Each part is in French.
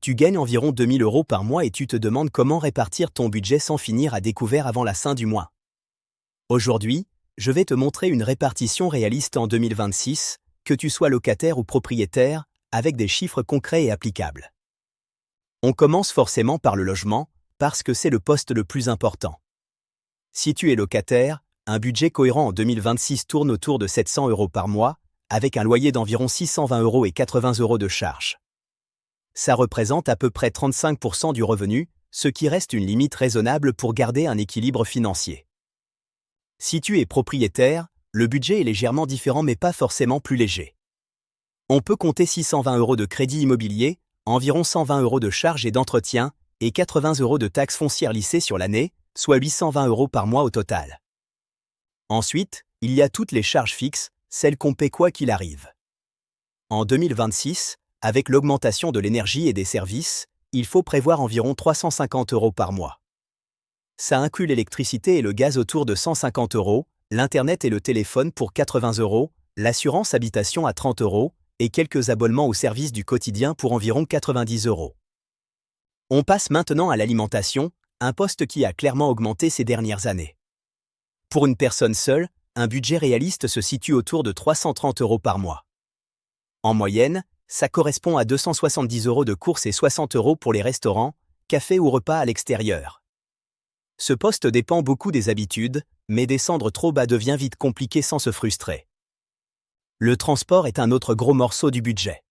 Tu gagnes environ 2000 € par mois et tu te demandes comment répartir ton budget sans finir à découvert avant la fin du mois. Aujourd'hui, je vais te montrer une répartition réaliste en 2026, que tu sois locataire ou propriétaire, avec des chiffres concrets et applicables. On commence forcément par le logement, parce que c'est le poste le plus important. Si tu es locataire, un budget cohérent en 2026 tourne autour de 700 € par mois, avec un loyer d'environ 620 € et 80 € de charge. Ça représente à peu près 35% du revenu, ce qui reste une limite raisonnable pour garder un équilibre financier. Si tu es propriétaire, le budget est légèrement différent mais pas forcément plus léger. On peut compter 620 € de crédit immobilier, environ 120 € de charges et d'entretien, et 80 € de taxes foncières lissées sur l'année, soit 820 € par mois au total. Ensuite, il y a toutes les charges fixes, celles qu'on paie quoi qu'il arrive. En 2026, avec l'augmentation de l'énergie et des services, il faut prévoir environ 350 € par mois. Ça inclut l'électricité et le gaz autour de 150 €, l'Internet et le téléphone pour 80 €, l'assurance habitation à 30 € et quelques abonnements aux services du quotidien pour environ 90 €. On passe maintenant à l'alimentation, un poste qui a clairement augmenté ces dernières années. Pour une personne seule, un budget réaliste se situe autour de 330 € par mois. En moyenne, ça correspond à 270 € de courses et 60 € pour les restaurants, cafés ou repas à l'extérieur. Ce poste dépend beaucoup des habitudes, mais descendre trop bas devient vite compliqué sans se frustrer. Le transport est un autre gros morceau du budget.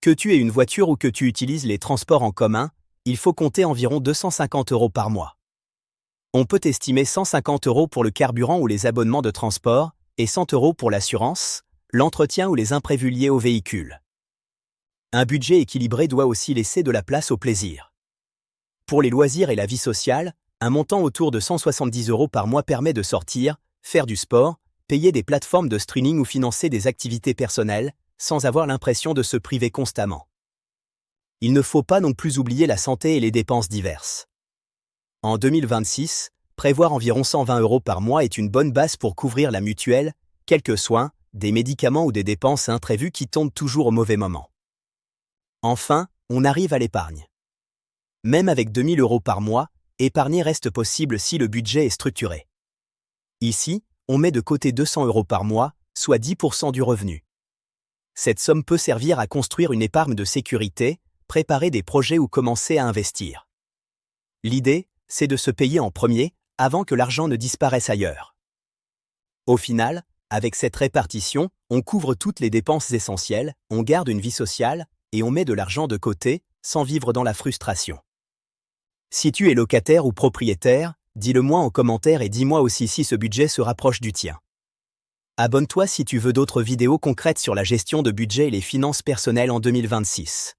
Que tu aies une voiture ou que tu utilises les transports en commun, il faut compter environ 250 € par mois. On peut estimer 150 € pour le carburant ou les abonnements de transport, et 100 € pour l'assurance, l'entretien ou les imprévus liés au véhicule. Un budget équilibré doit aussi laisser de la place au plaisir. Pour les loisirs et la vie sociale, un montant autour de 170 € par mois permet de sortir, faire du sport, payer des plateformes de streaming ou financer des activités personnelles, sans avoir l'impression de se priver constamment. Il ne faut pas non plus oublier la santé et les dépenses diverses. En 2026, prévoir environ 120 € par mois est une bonne base pour couvrir la mutuelle, quelques soins, des médicaments ou des dépenses imprévues qui tombent toujours au mauvais moment. Enfin, on arrive à l'épargne. Même avec 2000 € par mois, épargner reste possible si le budget est structuré. Ici, on met de côté 200 € par mois, soit 10% du revenu. Cette somme peut servir à construire une épargne de sécurité, préparer des projets ou commencer à investir. L'idée, c'est de se payer en premier, avant que l'argent ne disparaisse ailleurs. Au final, avec cette répartition, on couvre toutes les dépenses essentielles, on garde une vie sociale, et on met de l'argent de côté, sans vivre dans la frustration. Si tu es locataire ou propriétaire, dis-le-moi en commentaire et dis-moi aussi si ce budget se rapproche du tien. Abonne-toi si tu veux d'autres vidéos concrètes sur la gestion de budget et les finances personnelles en 2026.